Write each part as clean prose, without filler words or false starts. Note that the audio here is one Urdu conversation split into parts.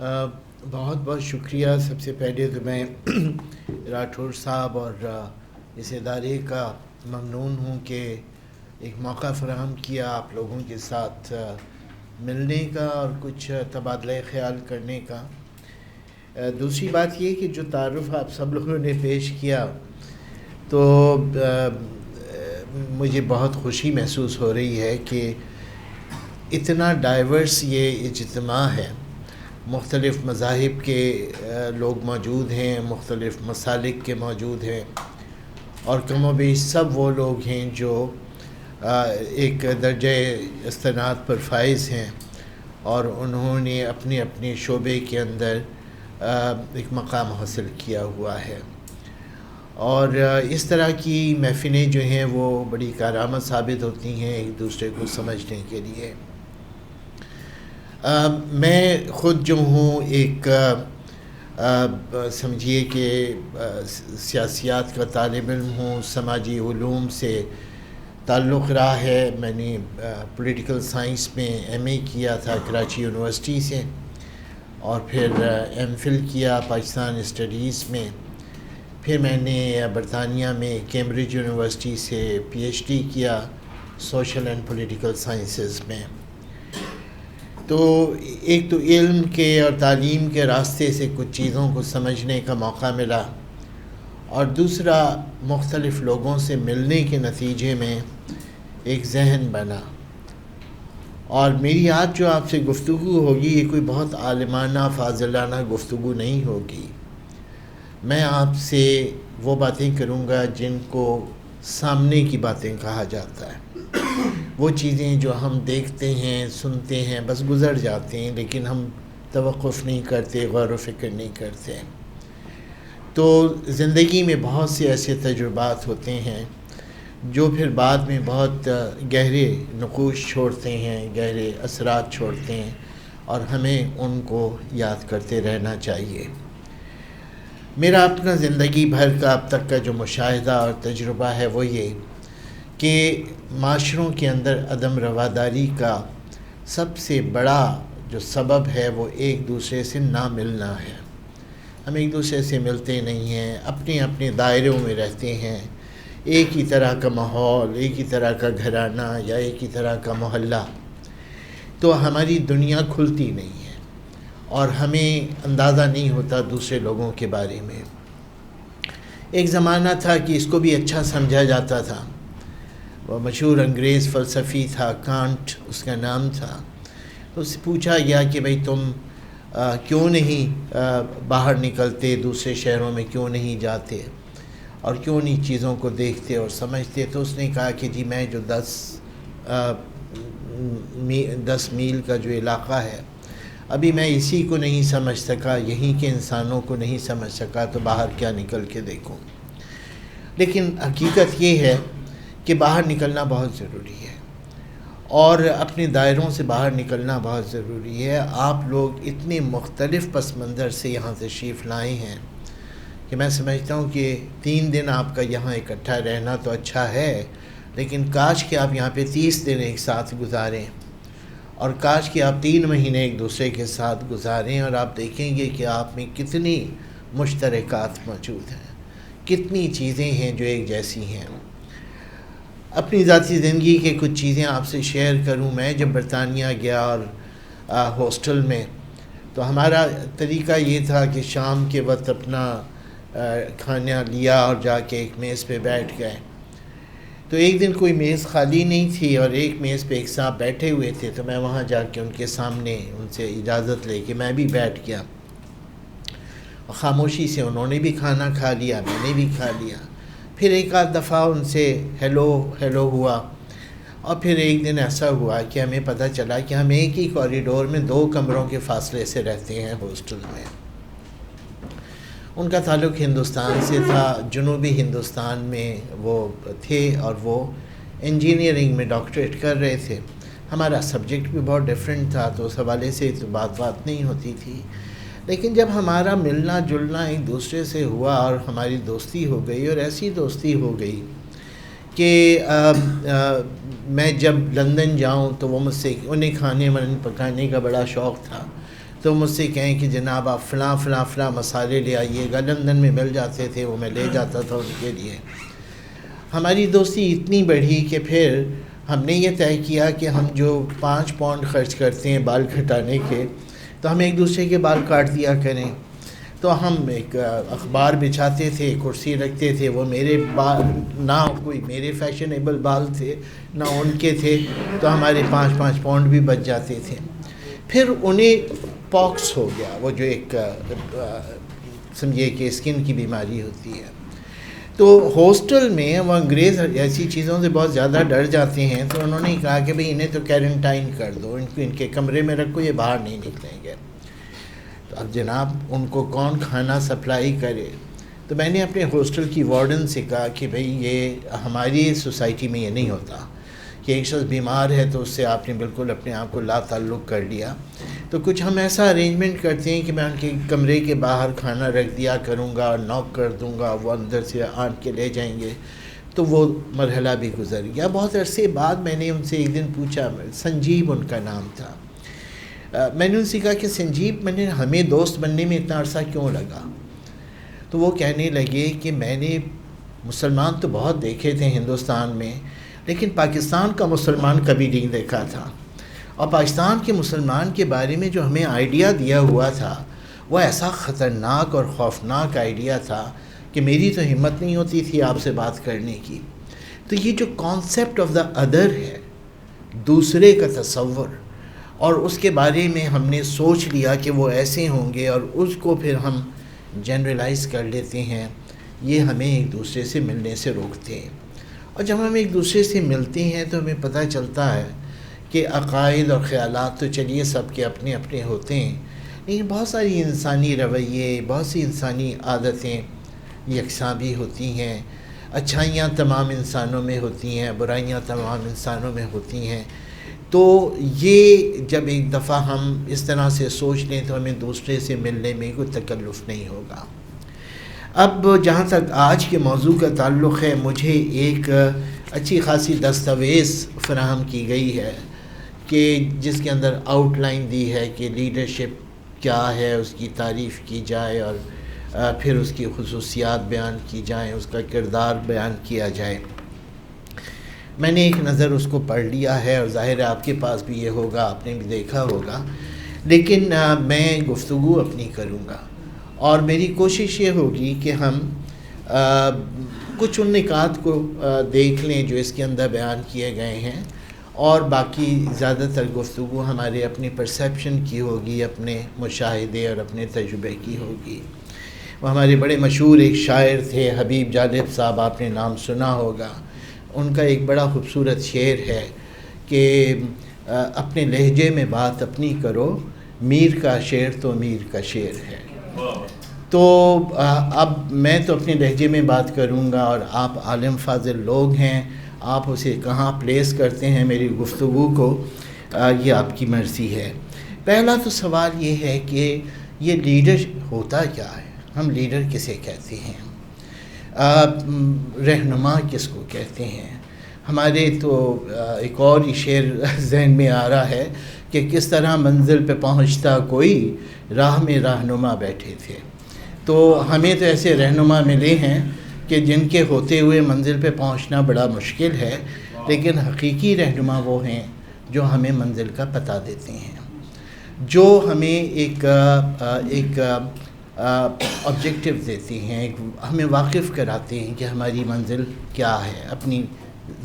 بہت بہت شکریہ. سب سے پہلے تو میں راٹھور صاحب اور اس ادارے کا ممنون ہوں کہ ایک موقع فراہم کیا آپ لوگوں کے ساتھ ملنے کا اور کچھ تبادلہ خیال کرنے کا. دوسری بات یہ کہ جو تعارف آپ سب لوگوں نے پیش کیا تو مجھے بہت خوشی محسوس ہو رہی ہے کہ اتنا ڈائیورس یہ اجتماع ہے. مختلف مذاہب کے لوگ موجود ہیں، مختلف مسالک کے موجود ہیں، اور کم و بیش سب وہ لوگ ہیں جو ایک درجہ استناد پر فائز ہیں اور انہوں نے اپنے اپنے شعبے کے اندر ایک مقام حاصل کیا ہوا ہے. اور اس طرح کی محفلیں جو ہیں وہ بڑی کارآمد ثابت ہوتی ہیں ایک دوسرے کو سمجھنے کے لیے. میں خود جو ہوں ایک سمجھیے کہ سیاسیات کا طالب علم ہوں، سماجی علوم سے تعلق رہا ہے. میں نے پولیٹیکل سائنس میں ایم اے کیا تھا کراچی یونیورسٹی سے، اور پھر ایم فل کیا پاکستان اسٹڈیز میں. پھر میں نے برطانیہ میں کیمبرج یونیورسٹی سے پی ایچ ڈی کیا سوشل اینڈ پولیٹیکل سائنسز میں. تو ایک تو علم کے اور تعلیم کے راستے سے کچھ چیزوں کو سمجھنے کا موقع ملا، اور دوسرا مختلف لوگوں سے ملنے کے نتیجے میں ایک ذہن بنا. اور میری آج جو آپ سے گفتگو ہوگی یہ کوئی بہت عالمانہ فاضلانہ گفتگو نہیں ہوگی. میں آپ سے وہ باتیں کروں گا جن کو سامنے کی باتیں کہا جاتا ہے، وہ چیزیں جو ہم دیکھتے ہیں، سنتے ہیں، بس گزر جاتے ہیں، لیکن ہم توقف نہیں کرتے، غور و فکر نہیں کرتے. تو زندگی میں بہت سے ایسے تجربات ہوتے ہیں جو پھر بعد میں بہت گہرے نقوش چھوڑتے ہیں، گہرے اثرات چھوڑتے ہیں، اور ہمیں ان کو یاد کرتے رہنا چاہیے. میرا اپنا زندگی بھر کا اب تک کا جو مشاہدہ اور تجربہ ہے وہ یہ کہ معاشروں کے اندر عدم رواداری کا سب سے بڑا جو سبب ہے وہ ایک دوسرے سے نہ ملنا ہے. ہم ایک دوسرے سے ملتے نہیں ہیں، اپنے اپنے دائروں میں رہتے ہیں. ایک ہی طرح کا ماحول، ایک ہی طرح کا گھرانہ یا ایک ہی طرح کا محلہ، تو ہماری دنیا کھلتی نہیں ہے اور ہمیں اندازہ نہیں ہوتا دوسرے لوگوں کے بارے میں. ایک زمانہ تھا کہ اس کو بھی اچھا سمجھا جاتا تھا. وہ مشہور انگریز فلسفی تھا، کانٹ اس کا نام تھا. تو اس سے پوچھا گیا کہ بھئی تم کیوں نہیں باہر نکلتے، دوسرے شہروں میں کیوں نہیں جاتے اور کیوں نہیں چیزوں کو دیکھتے اور سمجھتے. تو اس نے کہا کہ جی میں جو 10 میل کا جو علاقہ ہے ابھی میں اسی کو نہیں سمجھ سکا، یہیں کے انسانوں کو نہیں سمجھ سکا، تو باہر کیا نکل کے دیکھوں. لیکن حقیقت یہ ہے کہ باہر نکلنا بہت ضروری ہے اور اپنے دائروں سے باہر نکلنا بہت ضروری ہے. آپ لوگ اتنے مختلف پس منظر سے یہاں تشریف لائے ہیں کہ میں سمجھتا ہوں کہ 3 دن آپ کا یہاں اکٹھا رہنا تو اچھا ہے، لیکن کاش کہ آپ یہاں پہ 30 دن ایک ساتھ گزاریں، اور کاش کہ آپ 3 مہینے ایک دوسرے کے ساتھ گزاریں، اور آپ دیکھیں گے کہ آپ میں کتنی مشترکات موجود ہیں، کتنی چیزیں ہیں جو ایک جیسی ہیں. اپنی ذاتی زندگی کے کچھ چیزیں آپ سے شیئر کروں. میں جب برطانیہ گیا اور ہاسٹل میں، تو ہمارا طریقہ یہ تھا کہ شام کے وقت اپنا کھانا لیا اور جا کے ایک میز پہ بیٹھ گئے. تو ایک دن کوئی میز خالی نہیں تھی اور ایک میز پہ ایک صاحب بیٹھے ہوئے تھے، تو میں وہاں جا کے ان کے سامنے ان سے اجازت لے کے میں بھی بیٹھ گیا. خاموشی سے انہوں نے بھی کھانا کھا لیا، میں نے بھی کھا لیا. پھر ایک آدھ دفعہ ان سے ہیلو ہوا، اور پھر ایک دن ایسا ہوا کہ ہمیں پتہ چلا کہ ہم ایک ہی کوریڈور میں 2 کمروں کے فاصلے سے رہتے ہیں ہاسٹل میں. ان کا تعلق ہندوستان سے تھا، جنوبی ہندوستان میں وہ تھے، اور وہ انجینئرنگ میں ڈاکٹریٹ کر رہے تھے. ہمارا سبجیکٹ بھی بہت ڈیفرنٹ تھا، تو اس حوالے سے تو بات نہیں ہوتی تھی. لیکن جب ہمارا ملنا جلنا ایک دوسرے سے ہوا اور ہماری دوستی ہو گئی، اور ایسی دوستی ہو گئی کہ میں جب لندن جاؤں تو وہ مجھ سے، انہیں کھانے پکانے کا بڑا شوق تھا، تو مجھ سے کہیں کہ جناب آپ فلاں فلاں فلاں مسالے لے آئیے گا، لندن میں مل جاتے تھے، وہ میں لے جاتا تھا ان کے لیے۔ ہماری دوستی اتنی بڑھی کہ پھر ہم نے یہ طے کیا کہ ہم جو 5 پاؤنڈ خرچ کرتے ہیں بال کٹانے کے، تو ہم ایک دوسرے کے بال کاٹ دیا کریں۔ تو ہم ایک اخبار بچھاتے تھے، کرسی رکھتے تھے، وہ میرے بال نہ کوئی میرے فیشنیبل بال تھے نہ ان کے تھے، تو ہمارے 5 پاؤنڈ بھی بچ جاتے تھے۔ پھر انہیں پاکس ہو گیا، وہ جو ایک سمجھیے کہ اسکن کی بیماری ہوتی ہے۔ تو ہاسٹل میں وہ انگریز ایسی چیزوں سے بہت زیادہ ڈر جاتے ہیں، تو انہوں نے کہا کہ بھئی انہیں تو کیرنٹائن کر دو، ان کے کمرے میں رکھو، یہ باہر نہیں نکلیں گے۔ تو اب جناب ان کو کون کھانا سپلائی کرے؟ تو میں نے اپنے ہاسٹل کی وارڈن سے کہا کہ بھئی یہ ہماری سوسائٹی میں یہ نہیں ہوتا کہ ایک شخص بیمار ہے تو اس سے آپ نے بالکل اپنے آپ کو لا تعلق کر لیا۔ تو کچھ ہم ایسا ارینجمنٹ کرتے ہیں کہ میں ان کے کمرے کے باہر کھانا رکھ دیا کروں گا، ناک کر دوں گا، وہ اندر سے آن کے لے جائیں گے۔ تو وہ مرحلہ بھی گزر گیا۔ بہت عرصے بعد میں نے ان سے ایک دن پوچھا، سنجیب ان کا نام تھا، میں نے ان سے کہا کہ سنجیب، میں نے ہمیں دوست بننے میں اتنا عرصہ کیوں لگا؟ تو وہ کہنے لگے کہ میں نے مسلمان تو بہت دیکھے تھے ہندوستان میں، لیکن پاکستان کا مسلمان کبھی نہیں دیکھا تھا، اور پاکستان کے مسلمان کے بارے میں جو ہمیں آئیڈیا دیا ہوا تھا وہ ایسا خطرناک اور خوفناک آئیڈیا تھا کہ میری تو ہمت نہیں ہوتی تھی آپ سے بات کرنے کی۔ تو یہ جو کانسیپٹ آف دا ادر ہے، دوسرے کا تصور، اور اس کے بارے میں ہم نے سوچ لیا کہ وہ ایسے ہوں گے اور اس کو پھر ہم جنرلائز کر لیتے ہیں، یہ ہمیں ایک دوسرے سے ملنے سے روکتے ہیں۔ اور جب ہم ایک دوسرے سے ملتے ہیں تو ہمیں پتہ چلتا ہے کہ عقائد اور خیالات تو چلیے سب کے اپنے اپنے ہوتے ہیں، لیکن بہت ساری انسانی رویے، بہت سی انسانی عادتیں یکساں بھی ہوتی ہیں۔ اچھائیاں تمام انسانوں میں ہوتی ہیں، برائیاں تمام انسانوں میں ہوتی ہیں۔ تو یہ جب ایک دفعہ ہم اس طرح سے سوچ لیں تو ہمیں دوسرے سے ملنے میں کوئی تکلف نہیں ہوگا۔ اب جہاں تک آج کے موضوع کا تعلق ہے، مجھے ایک اچھی خاصی دستاویز فراہم کی گئی ہے کہ جس کے اندر آؤٹ لائن دی ہے کہ لیڈرشپ کیا ہے، اس کی تعریف کی جائے اور پھر اس کی خصوصیات بیان کی جائیں، اس کا کردار بیان کیا جائے۔ میں نے ایک نظر اس کو پڑھ لیا ہے اور ظاہر ہے آپ کے پاس بھی یہ ہوگا، آپ نے بھی دیکھا ہوگا، لیکن میں گفتگو اپنی کروں گا اور میری کوشش یہ ہوگی کہ ہم کچھ ان نکات کو دیکھ لیں جو اس کے اندر بیان کیے گئے ہیں، اور باقی زیادہ تر گفتگو ہمارے اپنی پرسیپشن کی ہوگی، اپنے مشاہدے اور اپنے تجربے کی ہوگی۔ وہ ہمارے بڑے مشہور ایک شاعر تھے حبیب جالب صاحب، آپ نے نام سنا ہوگا۔ ان کا ایک بڑا خوبصورت شعر ہے کہ اپنے لہجے میں بات اپنی کرو، میر کا شعر تو میر کا شعر ہے۔ تو اب میں تو اپنے لہجے میں بات کروں گا، اور آپ عالم فاضل لوگ ہیں، آپ اسے کہاں پلیس کرتے ہیں میری گفتگو کو، یہ آپ کی مرضی ہے۔ پہلا تو سوال یہ ہے کہ یہ لیڈر ہوتا کیا ہے؟ ہم لیڈر کسے کہتے ہیں؟ رہنما کس کو کہتے ہیں؟ ہمارے تو ایک اور ہی شعر ذہن میں آ رہا ہے کہ کس طرح منزل پہ پہنچتا کوئی، راہ میں رہنما بیٹھے تھے۔ تو ہمیں تو ایسے رہنما ملے ہیں کہ جن کے ہوتے ہوئے منزل پہ پہنچنا بڑا مشکل ہے، لیکن حقیقی رہنما وہ ہیں جو ہمیں منزل کا پتہ دیتے ہیں، جو ہمیں ایک آبجیکٹیو دیتے ہیں، ہمیں واقف کراتے ہیں کہ ہماری منزل کیا ہے، اپنی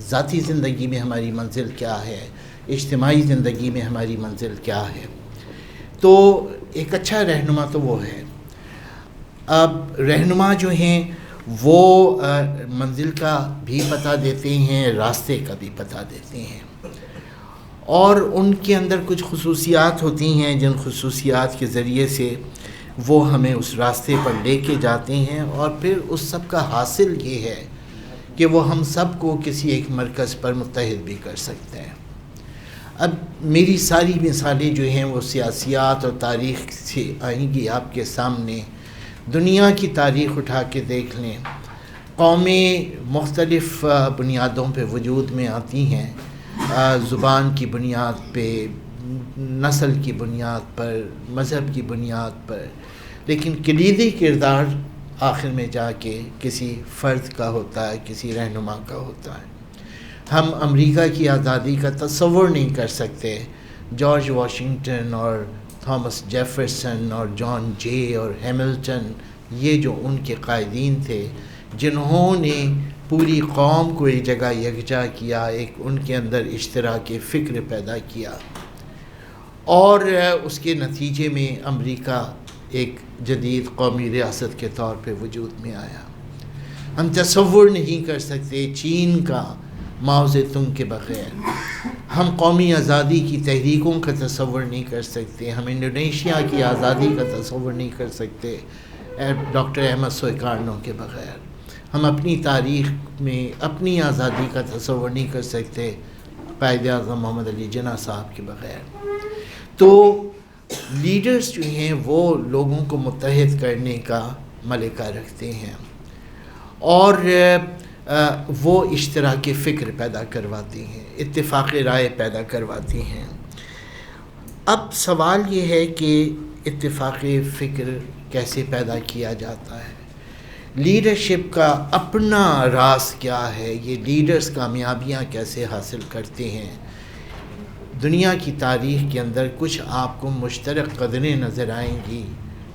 ذاتی زندگی میں ہماری منزل کیا ہے، اجتماعی زندگی میں ہماری منزل کیا ہے۔ تو ایک اچھا رہنما تو وہ ہے۔ اب رہنما جو ہیں وہ منزل کا بھی پتہ دیتے ہیں، راستے کا بھی پتہ دیتے ہیں، اور ان کے اندر کچھ خصوصیات ہوتی ہیں جن خصوصیات کے ذریعے سے وہ ہمیں اس راستے پر لے کے جاتے ہیں، اور پھر اس سب کا حاصل یہ ہے کہ وہ ہم سب کو کسی ایک مرکز پر متحد بھی کر سکتے ہیں۔ اب میری ساری مثالیں جو ہیں وہ سیاسیات اور تاریخ سے آئیں گی آپ کے سامنے۔ دنیا کی تاریخ اٹھا کے دیکھ لیں، قومیں مختلف بنیادوں پہ وجود میں آتی ہیں، زبان کی بنیاد پہ، نسل کی بنیاد پر، مذہب کی بنیاد پر، لیکن کلیدی کردار آخر میں جا کے کسی فرد کا ہوتا ہے، کسی رہنما کا ہوتا ہے۔ ہم امریکہ کی آزادی کا تصور نہیں کر سکتے جارج واشنگٹن اور تھامس جیفرسن اور جان جے اور ہیملٹن، یہ جو ان کے قائدین تھے جنہوں نے پوری قوم کو ایک جگہ یکجا کیا، ایک ان کے اندر اشتراک فکر پیدا کیا، اور اس کے نتیجے میں امریکہ ایک جدید قومی ریاست کے طور پہ وجود میں آیا۔ ہم تصور نہیں کر سکتے چین کا ماؤ زیتونگ کے بغیر، ہم قومی آزادی کی تحریکوں کا تصور نہیں کر سکتے، ہم انڈونیشیا کی آزادی کا تصور نہیں کر سکتے ڈاکٹر احمد سویکارنو کے بغیر، ہم اپنی تاریخ میں اپنی آزادی کا تصور نہیں کر سکتے قائد اعظم محمد علی جناح صاحب کے بغیر۔ تو لیڈرز جو ہیں وہ لوگوں کو متحد کرنے کا ملکہ رکھتے ہیں، اور وہ اشتراک فکر پیدا کرواتی ہیں، اتفاق رائے پیدا کرواتی ہیں۔ اب سوال یہ ہے کہ اتفاق فکر کیسے پیدا کیا جاتا ہے، لیڈرشپ کا اپنا راز کیا ہے، یہ لیڈرز کامیابیاں کیسے حاصل کرتے ہیں۔ دنیا کی تاریخ کے اندر کچھ آپ کو مشترک قدریں نظر آئیں گی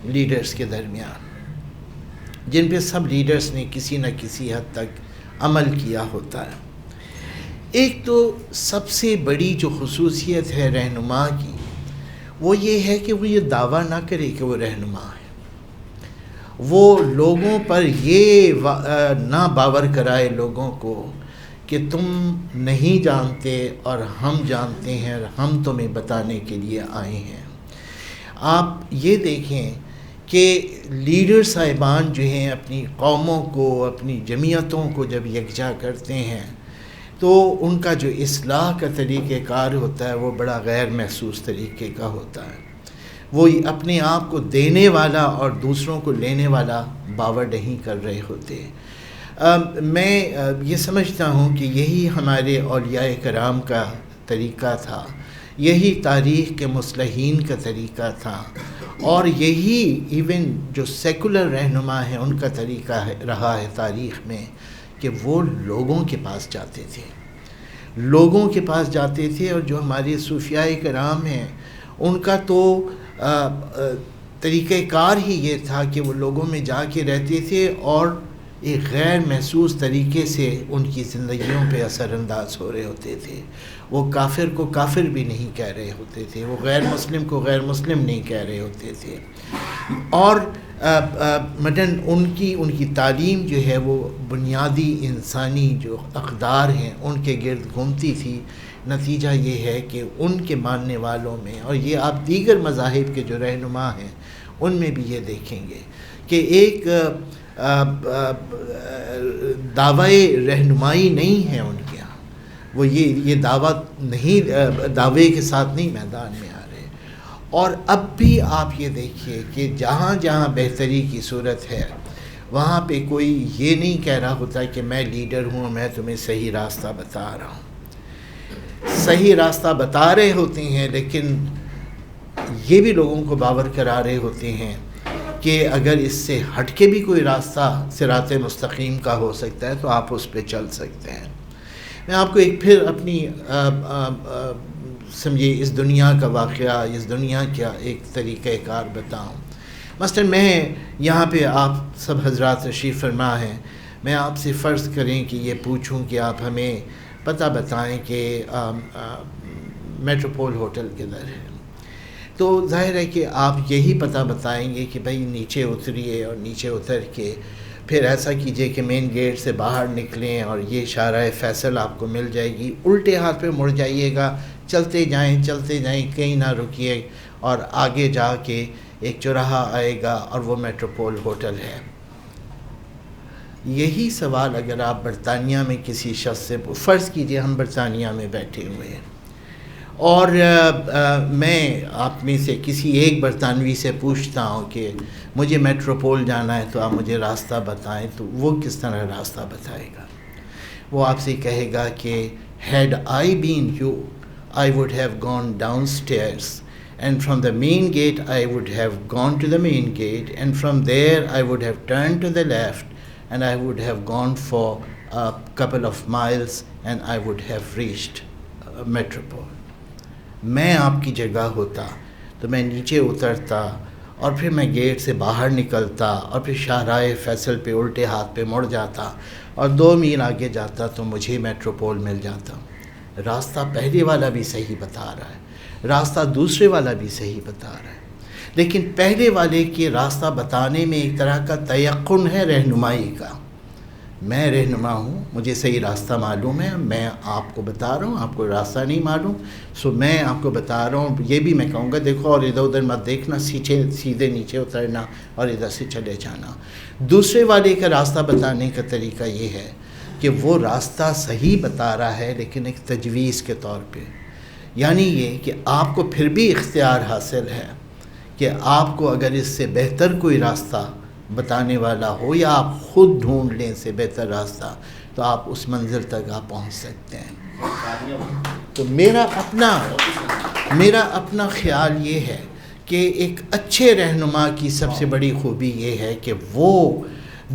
لیڈرز کے درمیان، جن پہ سب لیڈرز نے کسی نہ کسی حد تک عمل کیا ہوتا ہے۔ ایک تو سب سے بڑی جو خصوصیت ہے رہنما کی، وہ یہ ہے کہ وہ یہ دعویٰ نہ کرے کہ وہ رہنما ہے، وہ لوگوں پر یہ نہ باور کرائے لوگوں کو کہ تم نہیں جانتے اور ہم جانتے ہیں اور ہم تمہیں بتانے کے لیے آئے ہیں۔ آپ یہ دیکھیں کہ لیڈر صاحبان جو ہیں اپنی قوموں کو، اپنی جمعیتوں کو جب یکجا کرتے ہیں تو ان کا جو اصلاح کا طریقہ کار ہوتا ہے وہ بڑا غیر محسوس طریقے کا ہوتا ہے۔ وہ اپنے آپ کو دینے والا اور دوسروں کو لینے والا باور نہیں کر رہے ہوتے۔ میں یہ سمجھتا ہوں کہ یہی ہمارے اولیاء کرام کا طریقہ تھا، یہی تاریخ کے مصلحین کا طریقہ تھا، اور یہی ایون جو سیکولر رہنما ہیں ان کا طریقہ رہا ہے تاریخ میں، کہ وہ لوگوں کے پاس جاتے تھے، لوگوں کے پاس جاتے تھے۔ اور جو ہمارے صوفیاء کرام ہیں ان کا تو طریقہ کار ہی یہ تھا کہ وہ لوگوں میں جا کے رہتے تھے اور ایک غیر محسوس طریقے سے ان کی زندگیوں پہ اثر انداز ہو رہے ہوتے تھے۔ وہ کافر کو کافر بھی نہیں کہہ رہے ہوتے تھے، وہ غیر مسلم کو غیر مسلم نہیں کہہ رہے ہوتے تھے، اور مدن ان کی تعلیم جو ہے وہ بنیادی انسانی جو اقدار ہیں ان کے گرد گھومتی تھی۔ نتیجہ یہ ہے کہ ان کے ماننے والوں میں، اور یہ آپ دیگر مذاہب کے جو رہنما ہیں ان میں بھی یہ دیکھیں گے کہ ایک دعوی رہنمائی نہیں ہے ان کے یہاں، وہ یہ دعویٰ نہیں، دعوے کے ساتھ نہیں میدان میں آ رہے۔ اور اب بھی آپ یہ دیکھیے کہ جہاں جہاں بہتری کی صورت ہے وہاں پہ کوئی یہ نہیں کہہ رہا ہوتا کہ میں لیڈر ہوں، میں تمہیں صحیح راستہ بتا رہا ہوں۔ صحیح راستہ بتا رہے ہوتے ہیں، لیکن یہ بھی لوگوں کو باور کرا رہے ہوتے ہیں کہ اگر اس سے ہٹ کے بھی کوئی راستہ صراط مستقیم کا ہو سکتا ہے تو آپ اس پہ چل سکتے ہیں۔ میں آپ کو ایک پھر اپنی سمجھے اس دنیا کا واقعہ، اس دنیا کا ایک طریقہ کار بتاؤں۔ مثلا میں یہاں پہ آپ سب حضرات تشریف فرما ہیں، میں آپ سے فرض کریں کہ یہ پوچھوں کہ آپ ہمیں پتہ بتائیں کہ میٹروپول ہوٹل کدھر ہے، تو ظاہر ہے کہ آپ یہی پتہ بتائیں گے کہ بھائی نیچے اتریے، اور نیچے اتر کے پھر ایسا کیجئے کہ مین گیٹ سے باہر نکلیں اور یہ شارع فیصل آپ کو مل جائے گی، الٹے ہاتھ پہ مڑ جائیے گا، چلتے جائیں کہیں نہ رکیے، اور آگے جا کے ایک چوراہا آئے گا اور وہ میٹروپول ہوٹل ہے۔ یہی سوال اگر آپ برطانیہ میں کسی شخص سے فرض کیجئے، ہم برطانیہ میں بیٹھے ہوئے ہیں اور میں آپ میں سے کسی ایک برطانوی سے پوچھتا ہوں کہ مجھے میٹروپول جانا ہے تو آپ مجھے راستہ بتائیں، تو وہ کس طرح راستہ بتائے گا؟ وہ آپ سے کہے گا کہ had I been you, I would have gone downstairs, and from the main gate I would have gone to the main gate, and from there I would have turned to the left, and I would have gone for a couple of miles, and I would have reached Metropole. میں آپ کی جگہ ہوتا تو میں نیچے اترتا اور پھر میں گیٹ سے باہر نکلتا اور پھر شاہراہ فیصل پہ الٹے ہاتھ پہ مڑ جاتا اور 2 میل آگے جاتا تو مجھے میٹروپول مل جاتا. راستہ پہلے والا بھی صحیح بتا رہا ہے, راستہ دوسرے والا بھی صحیح بتا رہا ہے, لیکن پہلے والے کے راستہ بتانے میں ایک طرح کا تیقن ہے رہنمائی کا. میں رہنما ہوں, مجھے صحیح راستہ معلوم ہے, میں آپ کو بتا رہا ہوں, آپ کو راستہ نہیں معلوم, سو میں آپ کو بتا رہا ہوں. یہ بھی میں کہوں گا دیکھو اور ادھر ادھر مت دیکھنا, سیدھے نیچے اترنا اور ادھر سے چلے جانا. دوسرے والے کا راستہ بتانے کا طریقہ یہ ہے کہ وہ راستہ صحیح بتا رہا ہے لیکن ایک تجویز کے طور پہ, یعنی یہ کہ آپ کو پھر بھی اختیار حاصل ہے کہ آپ کو اگر اس سے بہتر کوئی راستہ بتانے والا ہو یا آپ خود ڈھونڈ لیں سے بہتر راستہ تو آپ اس منزل تک آپ پہنچ سکتے ہیں. تو میرا اپنا خیال یہ ہے کہ ایک اچھے رہنما کی سب سے بڑی خوبی یہ ہے کہ وہ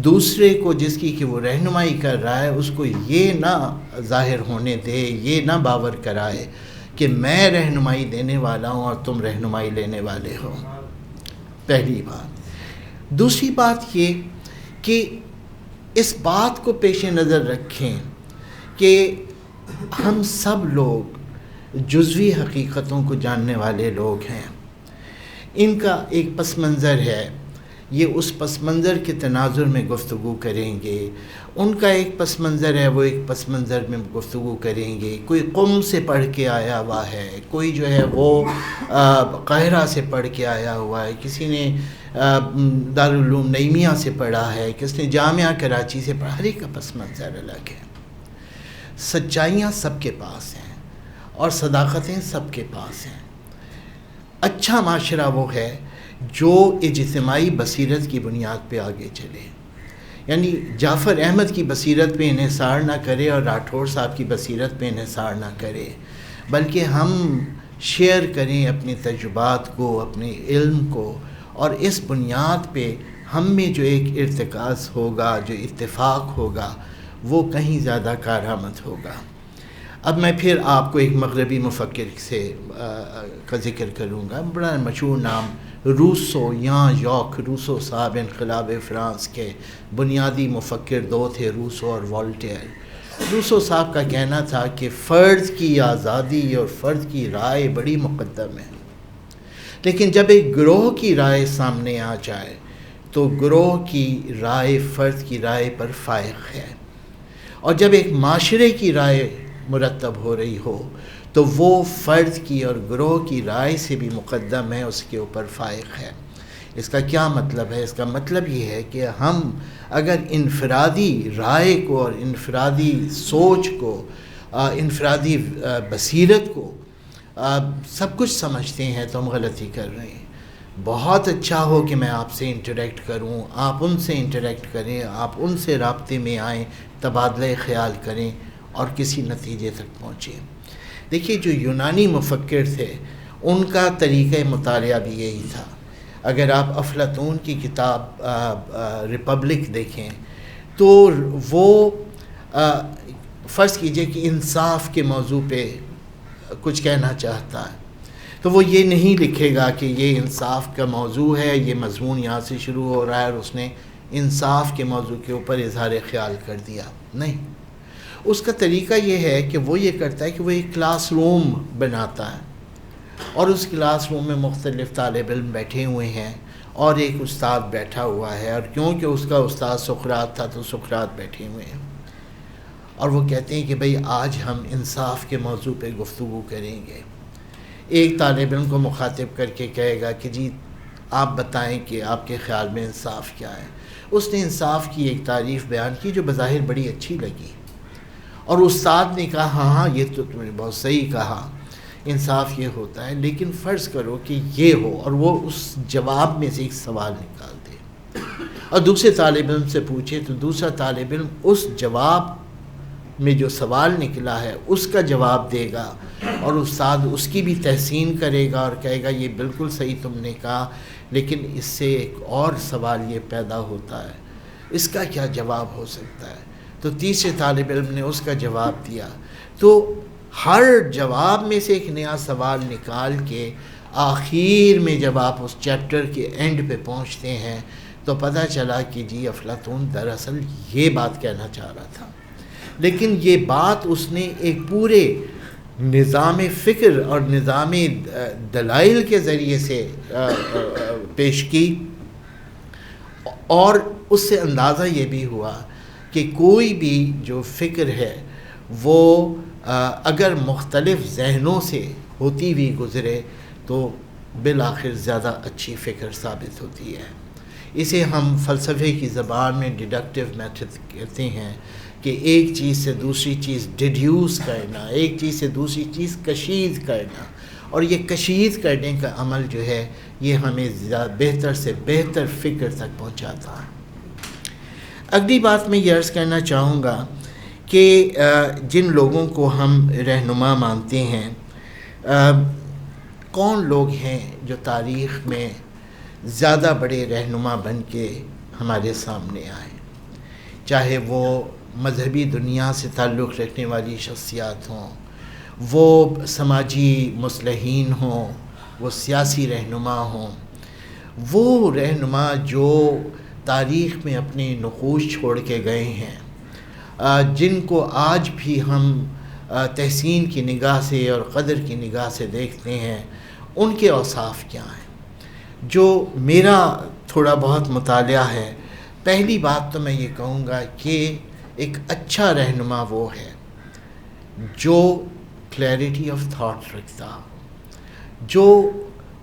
دوسرے کو جس کی کہ وہ رہنمائی کر رہا ہے اس کو یہ نہ ظاہر ہونے دے, یہ نہ باور کرائے کہ میں رہنمائی دینے والا ہوں اور تم رہنمائی لینے والے ہو. پہلی بات. دوسری بات یہ کہ اس بات کو پیش نظر رکھیں کہ ہم سب لوگ جزوی حقیقتوں کو جاننے والے لوگ ہیں. ان کا ایک پس منظر ہے, یہ اس پس منظر کے تناظر میں گفتگو کریں گے. ان کا ایک پس منظر ہے, وہ ایک پس منظر میں گفتگو کریں گے. کوئی قم سے پڑھ کے آیا ہوا ہے, کوئی جو ہے وہ قاہرہ سے پڑھ کے آیا ہوا ہے, کسی نے دارالعلوم نعیمیہ سے پڑھا ہے, کس نے جامعہ کراچی سے پڑھا. ہر ایک کا پس منظر الگ ہے. سچائیاں سب کے پاس ہیں اور صداقتیں سب کے پاس ہیں. اچھا معاشرہ وہ ہے جو اجتماعی بصیرت کی بنیاد پہ آگے چلے, یعنی جعفر احمد کی بصیرت پہ انحصار نہ کرے اور راٹھور صاحب کی بصیرت پہ انحصار نہ کرے, بلکہ ہم شیئر کریں اپنے تجربات کو, اپنے علم کو, اور اس بنیاد پہ ہم میں جو ایک ارتکاز ہوگا, جو اتفاق ہوگا, وہ کہیں زیادہ کارآمد ہوگا. اب میں پھر آپ کو ایک مغربی مفکر کا ذکر کروں گا, بڑا مشہور نام روسو یا یاک روسو صاحب, انقلاب فرانس کے بنیادی مفکر 2 تھے, روسو اور والٹیر. روسو صاحب کا کہنا تھا کہ فرد کی آزادی اور فرد کی رائے بڑی مقدم ہے, لیکن جب ایک گروہ کی رائے سامنے آ جائے تو گروہ کی رائے فرد کی رائے پر فائق ہے, اور جب ایک معاشرے کی رائے مرتب ہو رہی ہو تو وہ فرد کی اور گروہ کی رائے سے بھی مقدم ہے, اس کے اوپر فائق ہے. اس کا کیا مطلب ہے؟ اس کا مطلب یہ ہے کہ ہم اگر انفرادی رائے کو اور انفرادی سوچ کو, انفرادی بصیرت کو سب کچھ سمجھتے ہیں تو ہم غلطی کر رہے ہیں. بہت اچھا ہو کہ میں آپ سے انٹریکٹ کروں, آپ ان سے انٹریکٹ کریں, آپ ان سے رابطے میں آئیں, تبادلہ خیال کریں اور کسی نتیجے تک پہنچیں. دیکھیے جو یونانی مفکر تھے ان کا طریقہ مطالعہ بھی یہی تھا. اگر آپ افلاطون کی کتاب ریپبلک دیکھیں تو وہ فرض کیجئے کہ انصاف کے موضوع پہ کچھ کہنا چاہتا ہے تو وہ یہ نہیں لکھے گا کہ یہ انصاف کا موضوع ہے, یہ مضمون یہاں سے شروع ہو رہا ہے اور اس نے انصاف کے موضوع کے اوپر اظہار خیال کر دیا. نہیں, اس کا طریقہ یہ ہے کہ وہ یہ کرتا ہے کہ وہ ایک کلاس روم بناتا ہے اور اس کلاس روم میں مختلف طالب علم بیٹھے ہوئے ہیں اور ایک استاد بیٹھا ہوا ہے, اور کیونکہ اس کا استاد سقراط تھا تو سقراط بیٹھے ہوئے ہیں, اور وہ کہتے ہیں کہ بھئی آج ہم انصاف کے موضوع پہ گفتگو کریں گے. ایک طالب علم کو مخاطب کر کے کہے گا کہ جی آپ بتائیں کہ آپ کے خیال میں انصاف کیا ہے. اس نے انصاف کی ایک تعریف بیان کی جو بظاہر بڑی اچھی لگی, اور استاد نے کہا ہاں یہ تو تم نے بہت صحیح کہا, انصاف یہ ہوتا ہے, لیکن فرض کرو کہ یہ ہو, اور وہ اس جواب میں سے ایک سوال نکال دے اور دوسرے طالب علم سے پوچھے تو دوسرا طالب علم اس جواب میں جو سوال نکلا ہے اس کا جواب دے گا، اور استاد اس کی بھی تحسین کرے گا اور کہے گا یہ بالکل صحیح تم نے کہا، لیکن اس سے ایک اور سوال یہ پیدا ہوتا ہے، اس کا کیا جواب ہو سکتا ہے؟ تو تیسرے طالب علم نے اس کا جواب دیا، تو ہر جواب میں سے ایک نیا سوال نکال کے آخر میں جب آپ اس چیپٹر کے اینڈ پہ پہنچتے ہیں تو پتہ چلا کہ جی افلاطون دراصل یہ بات کہنا چاہ رہا تھا، لیکن یہ بات اس نے ایک پورے نظام فکر اور نظام دلائل کے ذریعے سے پیش کی، اور اس سے اندازہ یہ بھی ہوا کہ کوئی بھی جو فکر ہے وہ اگر مختلف ذہنوں سے ہوتی ہوئی گزرے تو بالآخر زیادہ اچھی فکر ثابت ہوتی ہے۔ اسے ہم فلسفے کی زبان میں ڈیڈکٹیو میتھڈ کہتے ہیں، کہ ایک چیز سے دوسری چیز ڈیڈیوس کرنا، ایک چیز سے دوسری چیز کشید کرنا، اور یہ کشید کرنے کا عمل جو ہے یہ ہمیں بہتر سے بہتر فکر تک پہنچاتا ہے۔ اگلی بات میں یہ عرض کرنا چاہوں گا کہ جن لوگوں کو ہم رہنما مانتے ہیں، کون لوگ ہیں جو تاریخ میں زیادہ بڑے رہنما بن کے ہمارے سامنے آئے، چاہے وہ مذہبی دنیا سے تعلق رکھنے والی شخصیات ہوں، وہ سماجی مصلحین ہوں، وہ سیاسی رہنما ہوں، وہ رہنما جو تاریخ میں اپنے نقوش چھوڑ کے گئے ہیں، جن کو آج بھی ہم تحسین کی نگاہ سے اور قدر کی نگاہ سے دیکھتے ہیں، ان کے اوصاف کیا ہیں؟ جو میرا تھوڑا بہت مطالعہ ہے، پہلی بات تو میں یہ کہوں گا کہ ایک اچھا رہنما وہ ہے جو کلیئرٹی آف تھاٹ رکھتا ہو، جو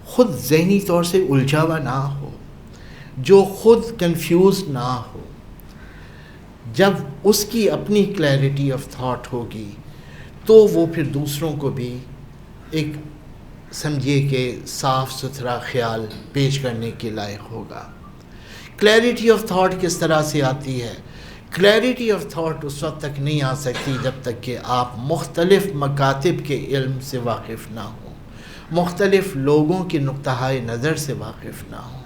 خود ذہنی طور سے الجھا ہوا نہ ہو، جو خود کنفیوز نہ ہو۔ جب اس کی اپنی کلیئرٹی آف تھاٹ ہوگی تو وہ پھر دوسروں کو بھی ایک سمجھیے کہ صاف ستھرا خیال پیش کرنے کے لائق ہوگا۔ کلیئرٹی آف تھاٹ کس طرح سے آتی ہے؟ کلیئرٹی آف تھاٹ اس وقت تک نہیں آ سکتی جب تک کہ آپ مختلف مکاتب کے علم سے واقف نہ ہوں، مختلف لوگوں کے نقطہ نظر سے واقف نہ ہوں،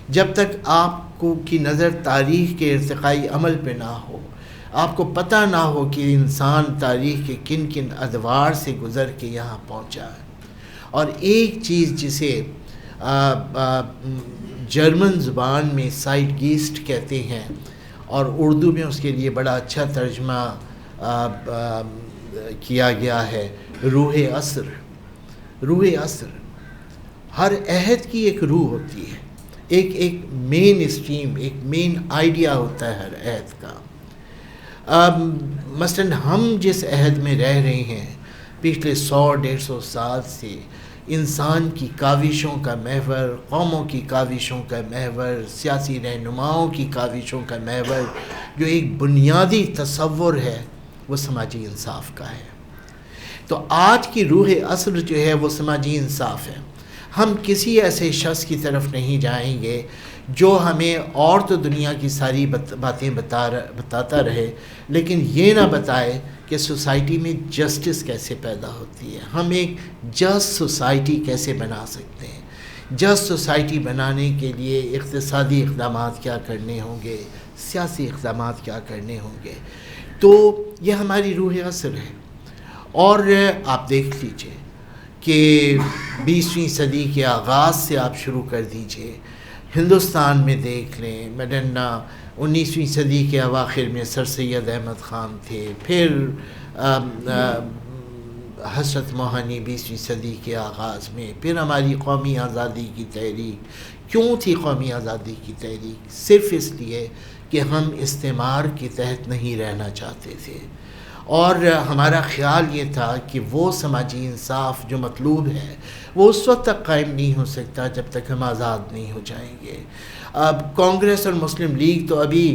جب تک آپ کو کی نظر تاریخ کے ارتقائی عمل پہ نہ ہو، آپ کو پتہ نہ ہو کہ انسان تاریخ کے کن کن ادوار سے گزر کے یہاں پہنچا ہے۔ اور ایک چیز جسے جرمن زبان میں سائٹ گیسٹ کہتے ہیں، اور اردو میں اس کے لیے بڑا اچھا ترجمہ کیا گیا ہے، روح عصر۔ روح عصر، ہر عہد کی ایک روح ہوتی ہے، ایک مین اسٹریم، ایک مین آئیڈیا ہوتا ہے ہر عہد کا۔ مثلا ہم جس عہد میں رہ رہے ہیں پچھلے 100-150 سال سے، انسان کی کاوشوں کا محور، قوموں کی کاوشوں کا محور، سیاسی رہنماؤں کی کاوشوں کا محور، جو ایک بنیادی تصور ہے وہ سماجی انصاف کا ہے۔ تو آج کی روح عصر جو ہے وہ سماجی انصاف ہے۔ ہم کسی ایسے شخص کی طرف نہیں جائیں گے جو ہمیں اور تو دنیا کی ساری باتیں بتاتا رہے، لیکن یہ نہ بتائے کہ سوسائٹی میں جسٹس کیسے پیدا ہوتی ہے، ہم ایک جسٹ سوسائٹی کیسے بنا سکتے ہیں، جسٹ سوسائٹی بنانے کے لیے اقتصادی اقدامات کیا کرنے ہوں گے، سیاسی اقدامات کیا کرنے ہوں گے۔ تو یہ ہماری روح عصر ہے۔ اور آپ دیکھ لیجئے کہ 20ویں صدی کے آغاز سے آپ شروع کر دیجئے، ہندوستان میں دیکھ لیں، مدنہ 19ویں صدی کے اواخر میں سر سید احمد خان تھے، پھر حضرت موہانی 20ویں صدی کے آغاز میں، پھر ہماری قومی آزادی کی تحریک۔ کیوں تھی قومی آزادی کی تحریک؟ صرف اس لیے کہ ہم استعمار کے تحت نہیں رہنا چاہتے تھے، اور ہمارا خیال یہ تھا کہ وہ سماجی انصاف جو مطلوب ہے وہ اس وقت تک قائم نہیں ہو سکتا جب تک ہم آزاد نہیں ہو جائیں گے۔ اب کانگریس اور مسلم لیگ تو ابھی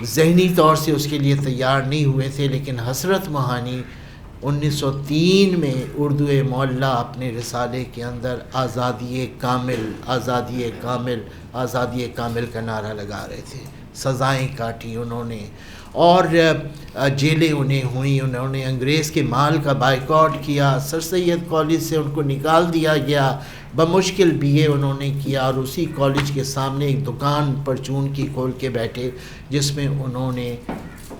ذہنی طور سے اس کے لیے تیار نہیں ہوئے تھے، لیکن حضرت موہانی 1903 میں اردو معلیٰ اپنے رسالے کے اندر آزادی کامل، آزادی کامل، آزادی کامل کا نعرہ لگا رہے تھے۔ سزائیں کاٹی انہوں نے، اور جیلیں انہیں ہوئیں، انہوں نے انگریز کے مال کا بائیکاٹ کیا، سر سید کالج سے ان کو نکال دیا گیا، بمشکل بی اے انہوں نے کیا، اور اسی کالج کے سامنے ایک دکان پرچون کی کھول کے بیٹھے جس میں انہوں نے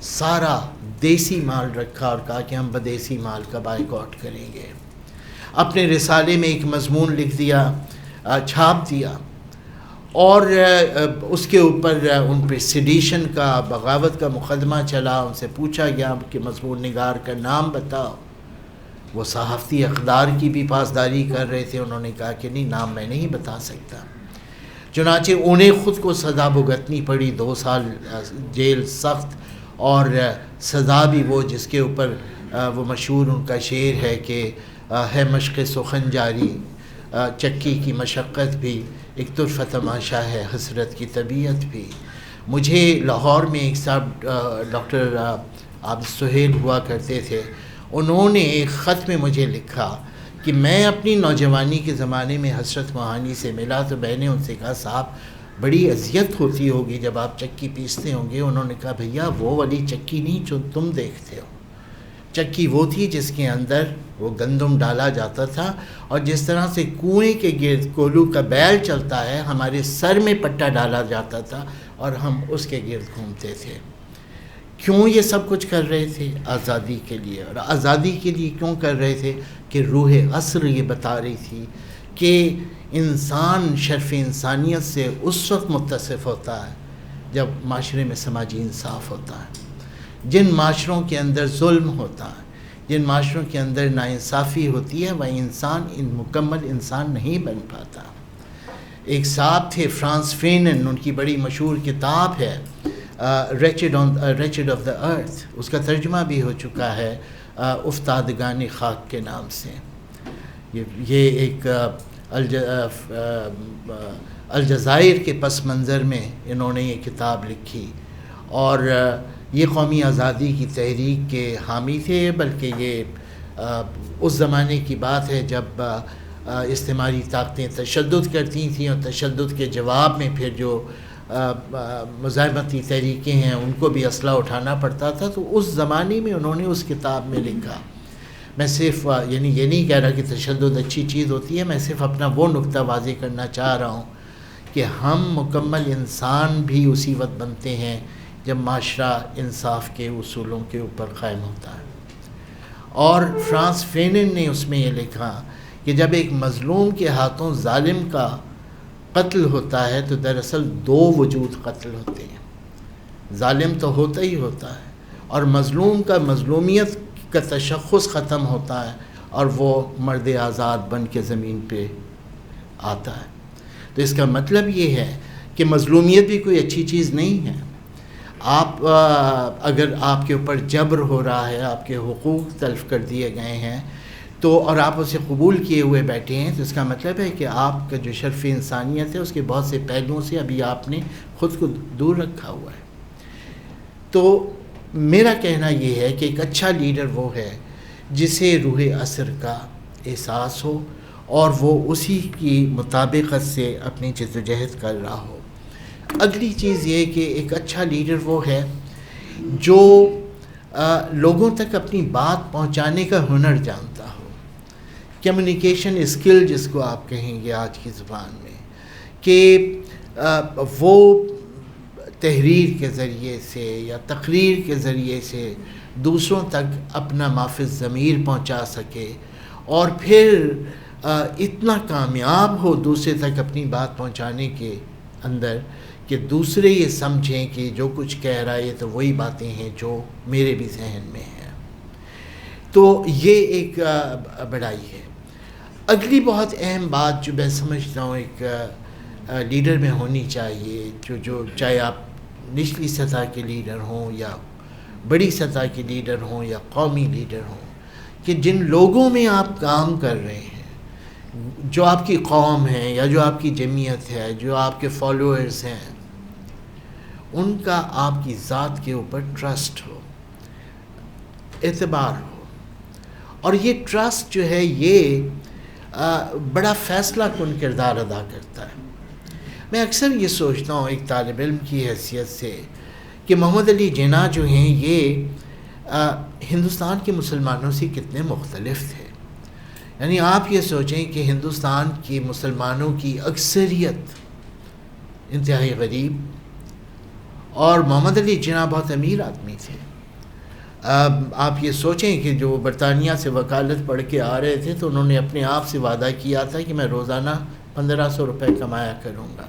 سارا دیسی مال رکھا اور کہا کہ ہم بدیسی مال کا بائیکاٹ کریں گے۔ اپنے رسالے میں ایک مضمون لکھ دیا، چھاپ دیا، اور اس کے اوپر ان پہ سیڈیشن کا، بغاوت کا مقدمہ چلا۔ ان سے پوچھا گیا کہ مضمون نگار کا نام بتاؤ۔ وہ صحافتی اقدار کی بھی پاسداری کر رہے تھے، انہوں نے کہا کہ نہیں، نام میں نہیں بتا سکتا۔ چنانچہ انہیں خود کو سزا بھگتنی پڑی، 2 سال جیل سخت، اور سزا بھی وہ جس کے اوپر وہ مشہور ان کا شعر ہے کہ ہے مشق سخن جاری، چکی کی مشقت بھی، ایک طرفہ تماشا ہے حسرت کی طبیعت بھی۔ مجھے لاہور میں ایک صاحب ڈاکٹر عابد سہیل ہوا کرتے تھے، انہوں نے ایک خط میں مجھے لکھا کہ میں اپنی نوجوانی کے زمانے میں حسرت موہانی سے ملا تو میں نے ان سے کہا صاحب بڑی اذیت ہوتی ہوگی جب آپ چکی پیستے ہوں گے۔ انہوں نے کہا بھیا وہ والی چکی نہیں جو تم دیکھتے ہو، چکی وہ تھی جس کے اندر وہ گندم ڈالا جاتا تھا، اور جس طرح سے کنویں کے گرد کولو کا بیل چلتا ہے، ہمارے سر میں پٹا ڈالا جاتا تھا اور ہم اس کے گرد گھومتے تھے۔ کیوں یہ سب کچھ کر رہے تھے؟ آزادی کے لیے۔ اور آزادی کے لیے کیوں کر رہے تھے کہ روح عصر یہ بتا رہی تھی کہ انسان شرف انسانیت سے اس وقت متصف ہوتا ہے جب معاشرے میں سماجی انصاف ہوتا ہے۔ جن معاشروں کے اندر ظلم ہوتا ہے، جن معاشروں کے اندر ناانصافی ہوتی ہے، وہ انسان مکمل انسان نہیں بن پاتا۔ ایک صاحب تھے فرانس فینن، ان کی بڑی مشہور کتاب ہے ریچڈ آف دا ارتھ، اس کا ترجمہ بھی ہو چکا ہے افتادگان خاک کے نام سے۔ یہ ایک الجزائر کے پس منظر میں انہوں نے یہ کتاب لکھی، اور یہ قومی آزادی کی تحریک کے حامی تھے، بلکہ یہ اس زمانے کی بات ہے جب استعماری طاقتیں تشدد کرتی تھیں، اور تشدد کے جواب میں پھر جو مزاحمتی تحریکیں ہیں ان کو بھی اسلحہ اٹھانا پڑتا تھا۔ تو اس زمانے میں انہوں نے اس کتاب میں لکھا، میں صرف یعنی یہ نہیں کہہ رہا کہ تشدد اچھی چیز ہوتی ہے، میں صرف اپنا وہ نقطہ واضح کرنا چاہ رہا ہوں کہ ہم مکمل انسان بھی اسی وقت بنتے ہیں جب معاشرہ انصاف کے اصولوں کے اوپر قائم ہوتا ہے۔ اور فرانس فینن نے اس میں یہ لکھا کہ جب ایک مظلوم کے ہاتھوں ظالم کا قتل ہوتا ہے تو دراصل 2 وجود قتل ہوتے ہیں، ظالم تو ہوتا ہی ہوتا ہے، اور مظلوم کا مظلومیت کا تشخص ختم ہوتا ہے، اور وہ مرد آزاد بن کے زمین پہ آتا ہے۔ تو اس کا مطلب یہ ہے کہ مظلومیت بھی کوئی اچھی چیز نہیں ہے۔ آپ اگر آپ کے اوپر جبر ہو رہا ہے، آپ کے حقوق تلف کر دیے گئے ہیں تو، اور آپ اسے قبول کیے ہوئے بیٹھے ہیں، تو اس کا مطلب ہے کہ آپ کا جو شرف انسانیت ہے اس کے بہت سے پہلوؤں سے ابھی آپ نے خود کو دور رکھا ہوا ہے۔ تو میرا کہنا یہ ہے کہ ایک اچھا لیڈر وہ ہے جسے روح عصر کا احساس ہو اور وہ اسی کی مطابقت سے اپنی جدوجہد کر رہا ہو۔ اگلی چیز یہ کہ ایک اچھا لیڈر وہ ہے جو لوگوں تک اپنی بات پہنچانے کا ہنر جانتا ہو، کمیونیکیشن اسکل جس کو آپ کہیں گے آج کی زبان میں، کہ وہ تحریر کے ذریعے سے یا تقریر کے ذریعے سے دوسروں تک اپنا مافِ ضمیر پہنچا سکے، اور پھر اتنا کامیاب ہو دوسرے تک اپنی بات پہنچانے کے اندر کہ دوسرے یہ سمجھیں کہ جو کچھ کہہ رہا ہے تو وہی باتیں ہیں جو میرے بھی ذہن میں ہیں۔ تو یہ ایک بڑائی ہے۔ اگلی بہت اہم بات جو میں سمجھتا ہوں ایک لیڈر میں ہونی چاہیے، جو چاہے آپ نچلی سطح کے لیڈر ہوں یا بڑی سطح کے لیڈر ہوں یا قومی لیڈر ہوں، کہ جن لوگوں میں آپ کام کر رہے ہیں، جو آپ کی قوم ہے یا جو آپ کی جمعیت ہے، جو آپ کے فالوورز ہیں، ان کا آپ کی ذات کے اوپر ٹرسٹ ہو، اعتبار ہو، اور یہ ٹرسٹ جو ہے یہ بڑا فیصلہ کن کردار ادا کرتا ہے۔ میں اکثر یہ سوچتا ہوں ایک طالب علم کی حیثیت سے کہ محمد علی جناح جو ہیں یہ ہندوستان کے مسلمانوں سے کتنے مختلف تھے. یعنی آپ یہ سوچیں کہ ہندوستان کے مسلمانوں کی اکثریت انتہائی غریب، اور محمد علی جناح بہت امیر آدمی تھے. آپ یہ سوچیں کہ جو برطانیہ سے وکالت پڑھ کے آ رہے تھے تو انہوں نے اپنے آپ سے وعدہ کیا تھا کہ میں روزانہ 1500 روپے کمایا کروں گا،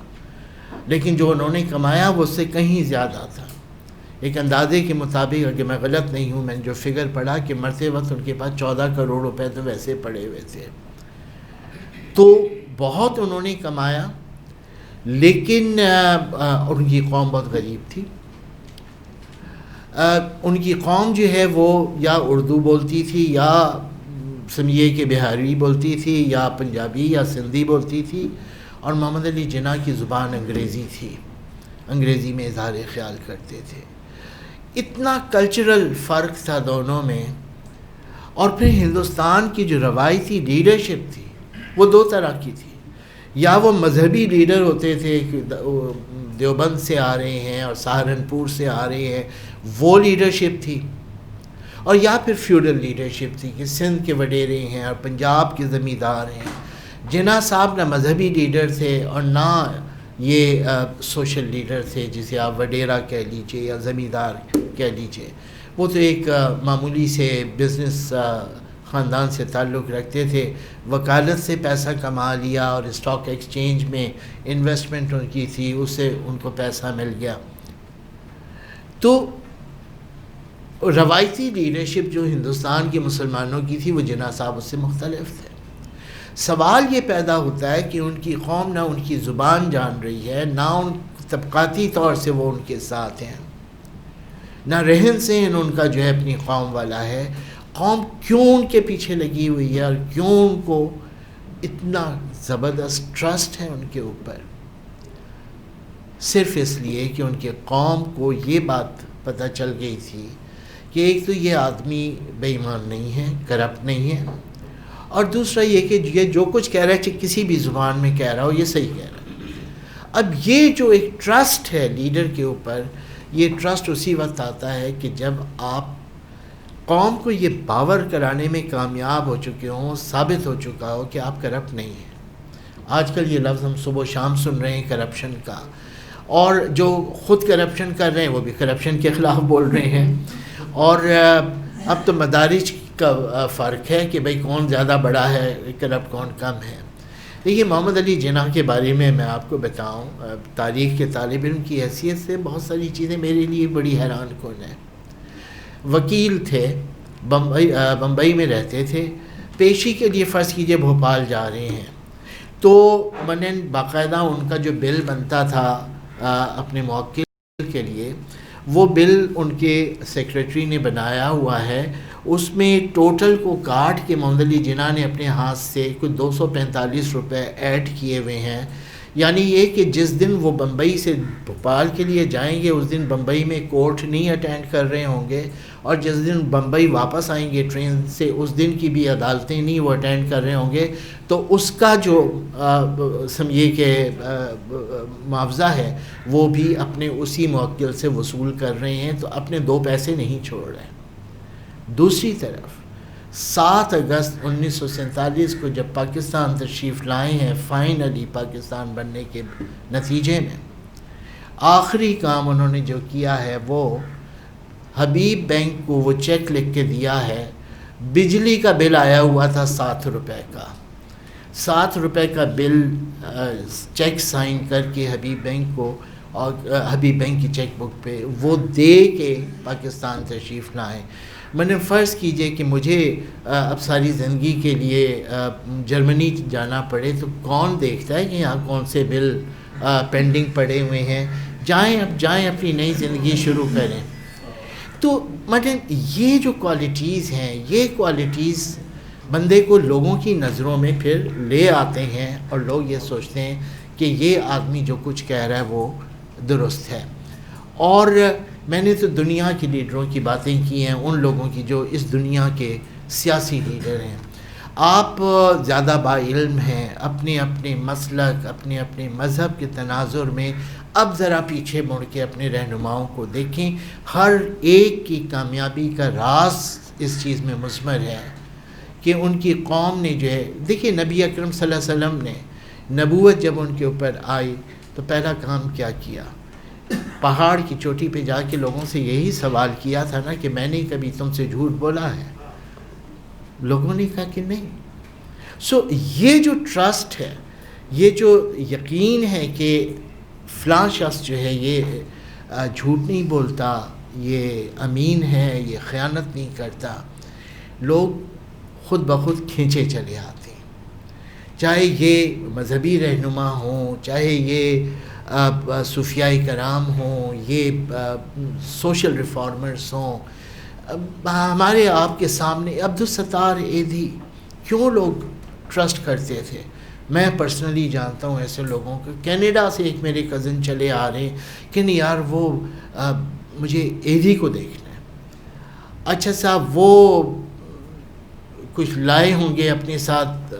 لیکن جو انہوں نے کمایا وہ اس سے کہیں زیادہ تھا. ایک اندازے کے مطابق اگر میں غلط نہیں ہوں، میں نے جو فگر پڑھا کہ مرتے وقت ان کے پاس 14 کروڑ روپے تو ویسے پڑے ہوئے تھے. تو بہت انہوں نے کمایا، لیکن ان کی قوم بہت غریب تھی. ان کی قوم جو ہے وہ یا اردو بولتی تھی، یا سمجھیے کہ بہاری بولتی تھی، یا پنجابی یا سندھی بولتی تھی، اور محمد علی جناح کی زبان انگریزی تھی، انگریزی میں اظہار خیال کرتے تھے. اتنا کلچرل فرق تھا دونوں میں. اور پھر ہندوستان کی جو روایتی لیڈرشپ تھی وہ دو طرح کی تھی. یا وہ مذہبی لیڈر ہوتے تھے کہ دیوبند سے آ رہے ہیں اور سہارنپور سے آ رہے ہیں، وہ لیڈرشپ تھی، اور یا پھر فیوڈل لیڈرشپ تھی کہ سندھ کے وڈیرے ہیں اور پنجاب کے زمیندار ہیں. جناح صاحب نہ مذہبی لیڈر تھے اور نہ یہ سوشل لیڈر تھے جسے آپ وڈیرا کہہ لیجئے یا زمیندار کہہ لیجئے. وہ تو ایک معمولی سے بزنس خاندان سے تعلق رکھتے تھے، وکالت سے پیسہ کما لیا اور اسٹاک ایکسچینج میں انویسٹمنٹ ان کی تھی، اس سے ان کو پیسہ مل گیا. تو روایتی لیڈرشپ جو ہندوستان کے مسلمانوں کی تھی وہ جناح صاحب اس سے مختلف تھے. سوال یہ پیدا ہوتا ہے کہ ان کی قوم نہ ان کی زبان جان رہی ہے، نہ ان طبقاتی طور سے وہ ان کے ساتھ ہیں، نہ رہن سہن ان کا جو ہے اپنی قوم والا ہے. قوم کیوں ان کے پیچھے لگی ہوئی ہے اور کیوں ان کو اتنا زبردست ٹرسٹ ہے ان کے اوپر؟ صرف اس لیے کہ ان کے قوم کو یہ بات پتہ چل گئی تھی کہ ایک تو یہ آدمی بے ایمان نہیں ہے، کرپٹ نہیں ہے، اور دوسرا یہ کہ یہ جو کچھ کہہ رہا ہے کسی بھی زبان میں کہہ رہا ہو یہ صحیح کہہ رہا ہے. اب یہ جو ایک ٹرسٹ ہے لیڈر کے اوپر، یہ ٹرسٹ اسی وقت آتا ہے کہ جب آپ قوم کو یہ باور کرانے میں کامیاب ہو چکے ہوں، ثابت ہو چکا ہو کہ آپ کرپٹ نہیں ہیں. آج کل یہ لفظ ہم صبح و شام سن رہے ہیں کرپشن کا، اور جو خود کرپشن کر رہے ہیں وہ بھی کرپشن کے خلاف بول رہے ہیں. اور اب تو مدارج کا فرق ہے کہ بھئی کون زیادہ بڑا ہے، کرپٹ کون کم ہے. دیکھیے محمد علی جناح کے بارے میں آپ کو بتاؤں، تاریخ کے طالب علم کی حیثیت سے بہت ساری چیزیں میرے لیے بڑی حیران کن ہیں. وکیل تھے، بمبئی میں رہتے تھے، پیشی کے لیے فرض کیجئے بھوپال جا رہے ہیں، تو منن باقاعدہ ان کا جو بل بنتا تھا اپنے موکل کے لیے، وہ بل ان کے سیکریٹری نے بنایا ہوا ہے. اس میں ٹوٹل کو کاٹ کے محمد علی جناح نے اپنے ہاتھ سے کچھ 245 روپے ایڈ کیے ہوئے ہیں. یعنی یہ کہ جس دن وہ بمبئی سے بھوپال کے لیے جائیں گے اس دن بمبئی میں کورٹ نہیں اٹینڈ کر رہے ہوں گے، اور جس دن بمبئی واپس آئیں گے ٹرین سے اس دن کی بھی عدالتیں نہیں وہ اٹینڈ کر رہے ہوں گے. تو اس کا جو سمجھیے کہ معاوضہ ہے وہ بھی اپنے اسی موکل سے وصول کر رہے ہیں، تو اپنے دو پیسے نہیں چھوڑ رہے ہیں. دوسری طرف 7 اگست 1947 کو جب پاکستان تشریف لائے ہیں فائنلی پاکستان بننے کے نتیجے میں، آخری کام انہوں نے جو کیا ہے وہ حبیب بینک کو وہ چیک لکھ کے دیا ہے. بجلی کا بل آیا ہوا تھا 7 روپے کا، 7 روپے کا بل چیک سائن کر کے حبیب بینک کو، اور حبیب بینک کی چیک بک پہ وہ دے کے پاکستان تشریف لائیں. میں نے فرض کیجئے کہ مجھے اب ساری زندگی کے لیے جرمنی جانا پڑے تو کون دیکھتا ہے کہ یہاں کون سے بل پینڈنگ پڑے ہوئے ہیں؟ جائیں اپنی نئی زندگی شروع کریں. تو مطلب یہ جو کوالٹیز ہیں، یہ کوالٹیز بندے کو لوگوں کی نظروں میں پھر لے آتے ہیں، اور لوگ یہ سوچتے ہیں کہ یہ آدمی جو کچھ کہہ رہا ہے وہ درست ہے. اور میں نے تو دنیا کے لیڈروں کی باتیں کی ہیں، ان لوگوں کی جو اس دنیا کے سیاسی لیڈر ہیں. آپ زیادہ با علم ہیں، اپنے اپنے مسلک، اپنے اپنے مذہب کے تناظر میں اب ذرا پیچھے مڑ کے اپنے رہنماؤں کو دیکھیں. ہر ایک کی کامیابی کا راز اس چیز میں مضمر ہے کہ ان کی قوم نے جو ہے، دیکھیے نبی اکرم صلی اللہ علیہ وسلم نے نبوت جب ان کے اوپر آئی تو پہلا کام کیا کیا؟ پہاڑ کی چوٹی پہ جا کے لوگوں سے یہی سوال کیا تھا نا کہ میں نے کبھی تم سے جھوٹ بولا ہے؟ لوگوں نے کہا کہ نہیں. یہ جو ٹرسٹ ہے، یہ جو یقین ہے کہ فلاں شخص جو ہے یہ جھوٹ نہیں بولتا، یہ امین ہے، یہ خیانت نہیں کرتا، لوگ خود بخود کھینچے چلے آتے ہیں. چاہے یہ مذہبی رہنما ہوں، چاہے یہ صوفیاء کرام ہوں، یہ سوشل ریفارمرز ہوں. ہمارے آپ کے سامنے عبدالستار ایدھی کیوں لوگ ٹرسٹ کرتے تھے؟ میں پرسنلی جانتا ہوں ایسے لوگوں کو. کینیڈا سے ایک میرے کزن چلے آ رہے ہیں کہ نہیں یار وہ مجھے ایدھی کو دیکھنا ہے. اچھا صاحب وہ کچھ لائے ہوں گے اپنے ساتھ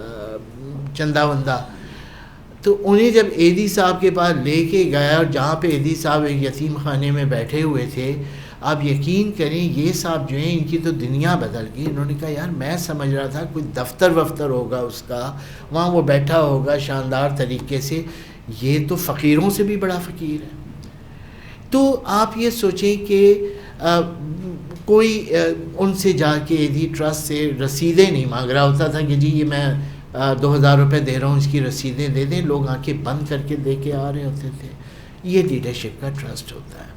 چندہ وندہ، تو انہیں جب ایدھی صاحب کے پاس لے کے گیا اور جہاں پہ ایدھی صاحب ایک یتیم خانے میں بیٹھے ہوئے تھے، آپ یقین کریں یہ صاحب جو ہیں ان کی تو دنیا بدل گئی. انہوں نے کہا یار میں سمجھ رہا تھا کوئی دفتر وفتر ہوگا اس کا، وہاں وہ بیٹھا ہوگا شاندار طریقے سے، یہ تو فقیروں سے بھی بڑا فقیر ہے. تو آپ یہ سوچیں کہ کوئی ان سے جا کے ایدھی ٹرسٹ سے رسیدیں نہیں مانگ رہا ہوتا تھا کہ جی یہ میں 2000 روپے دے رہا ہوں، اس کی رسیدیں دے دیں. لوگ آنکھیں بند کر کے دے کے آ رہے ہوتے تھے. یہ لیڈرشپ کا ٹرسٹ ہوتا ہے.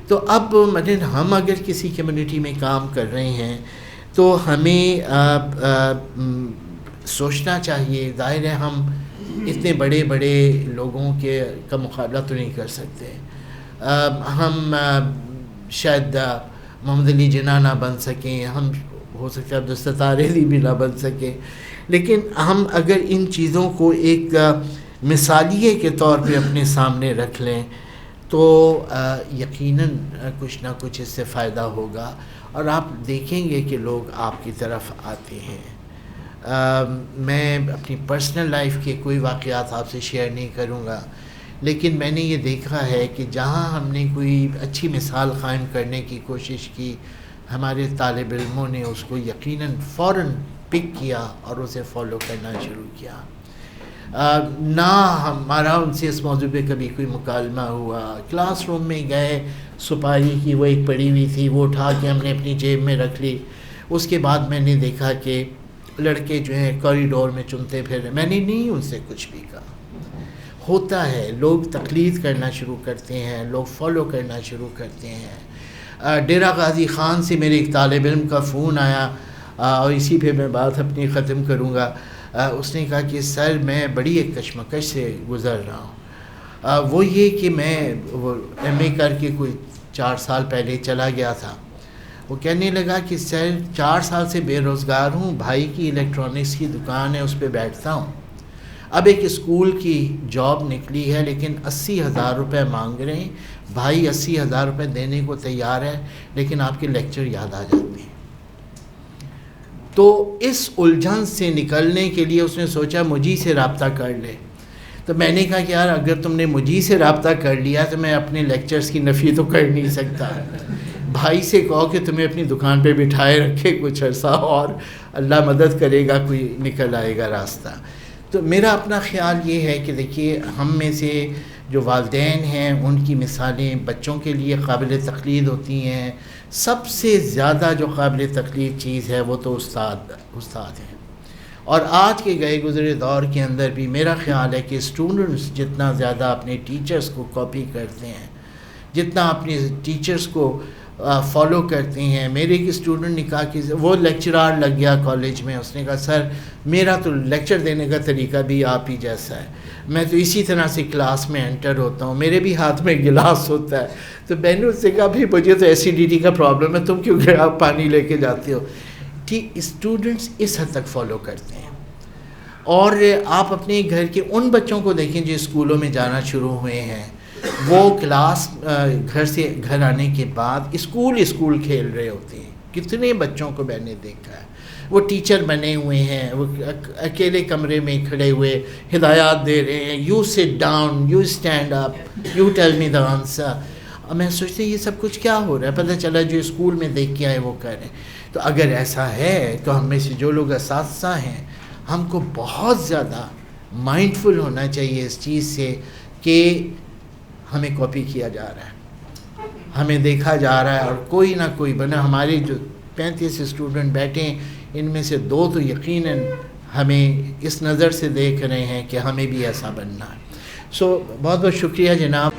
تو اب مثلا ہم اگر کسی کمیونٹی میں کام کر رہے ہیں تو ہمیں سوچنا چاہیے، ظاہر ہے ہم اتنے بڑے بڑے لوگوں کا مقابلہ تو نہیں کر سکتے. ہم شاید محمد علی جناح نہ بن سکیں، ہم ہو سکتا ہے عبدالستار ایدھی بھی نہ بن سکیں، لیکن ہم اگر ان چیزوں کو ایک مثالیے کے طور پہ اپنے سامنے رکھ لیں تو یقیناً کچھ نہ کچھ اس سے فائدہ ہوگا اور آپ دیکھیں گے کہ لوگ آپ کی طرف آتے ہیں. میں اپنی پرسنل لائف کے کوئی واقعات آپ سے شیئر نہیں کروں گا، لیکن میں نے یہ دیکھا ہے کہ جہاں ہم نے کوئی اچھی مثال قائم کرنے کی کوشش کی، ہمارے طالب علموں نے اس کو یقیناً فوراً پک کیا اور اسے فالو کرنا شروع کیا. نہ ہمارا ان سے اس موضوع پہ کبھی کوئی مکالمہ ہوا. کلاس روم میں گئے، سپاری کی وہ ایک پڑی ہوئی تھی، وہ اٹھا کے ہم نے اپنی جیب میں رکھ لی. اس کے بعد میں نے دیکھا کہ لڑکے جو ہیں کوریڈور میں چنتے پھر رہے. میں نے نہیں ان سے کچھ بھی کہا. ہوتا ہے لوگ تقلید کرنا شروع کرتے ہیں، لوگ فالو کرنا شروع کرتے ہیں. ڈیرہ غازی خان سے میرے ایک طالب علم کا فون آیا اور اسی پہ میں بات اپنی ختم کروں گا. اس نے کہا کہ سر میں بڑی ایک کشمکش سے گزر رہا ہوں. وہ یہ کہ میں وہ ایم اے کر کے کوئی 4 سال پہلے چلا گیا تھا. وہ کہنے لگا کہ سر 4 سال سے بے روزگار ہوں، بھائی کی الیکٹرانکس کی دکان ہے اس پہ بیٹھتا ہوں. اب ایک اسکول کی جاب نکلی ہے لیکن 80,000 روپے مانگ رہے ہیں. بھائی 80,000 روپے دینے کو تیار ہے لیکن آپ کے لیکچر یاد آ جاتے ہیں. تو اس الجھن سے نکلنے کے لیے اس نے سوچا مجھی سے رابطہ کر لے. تو میں نے کہا کہ یار اگر تم نے مجھی سے رابطہ کر لیا تو میں اپنے لیکچرز کی نفی تو کر نہیں سکتا. بھائی سے کہو کہ تمہیں اپنی دکان پہ بٹھائے رکھے کچھ عرصہ اور اللہ مدد کرے گا، کوئی نکل آئے گا راستہ. تو میرا اپنا خیال یہ ہے کہ دیکھیے ہم میں سے جو والدین ہیں ان کی مثالیں بچوں کے لیے قابل تقلید ہوتی ہیں. سب سے زیادہ جو قابل تقلید چیز ہے وہ تو استاد ہیں. اور آج کے گئے گزرے دور کے اندر بھی میرا خیال ہے کہ اسٹوڈنٹس جتنا زیادہ اپنے ٹیچرز کو کاپی کرتے ہیں، جتنا اپنے ٹیچرز کو فالو کرتے ہیں. میرے ایک اسٹوڈنٹ نے کہا کہ وہ لیکچرار لگ گیا کالج میں، اس نے کہا سر میرا تو لیکچر دینے کا طریقہ بھی آپ ہی جیسا ہے، میں تو اسی طرح سے کلاس میں انٹر ہوتا ہوں، میرے بھی ہاتھ میں گلاس ہوتا ہے. تو میں نے اس سے کہا بھی مجھے تو ایسیڈیٹی کا پرابلم ہے، تم کیوں آپ پانی لے کے جاتے ہو. ٹھیک اسٹوڈنٹس اس حد تک فالو کرتے ہیں. اور آپ اپنے گھر کے ان بچوں کو دیکھیں جو اسکولوں میں جانا شروع ہوئے ہیں، وہ کلاس گھر آنے کے بعد اسکول کھیل رہے ہوتے ہیں. کتنے بچوں کو میں نے دیکھا ہے وہ ٹیچر بنے ہوئے ہیں, وہ اکیلے کمرے میں کھڑے ہوئے ہدایات دے رہے ہیں, you sit down, you stand up, you tell me the answer. اور میں سوچتے یہ سب کچھ کیا ہو رہا ہے, پتہ چلا جو اسکول میں دیکھ کے آئے وہ کر رہے ہیں. تو اگر ایسا ہے تو ہم میں سے جو لوگ اساتذہ ہیں ہم کو بہت زیادہ مائنڈفل ہونا چاہیے اس چیز سے کہ ہمیں کاپی کیا جا رہا ہے, ہمیں دیکھا جا رہا ہے, اور کوئی نہ کوئی بنا. ہمارے جو 35 اسٹوڈنٹ بیٹھے ہیں ان میں سے 2 تو یقیناً ہمیں اس نظر سے دیکھ رہے ہیں کہ ہمیں بھی ایسا بننا ہے. سو بہت بہت شکریہ جناب.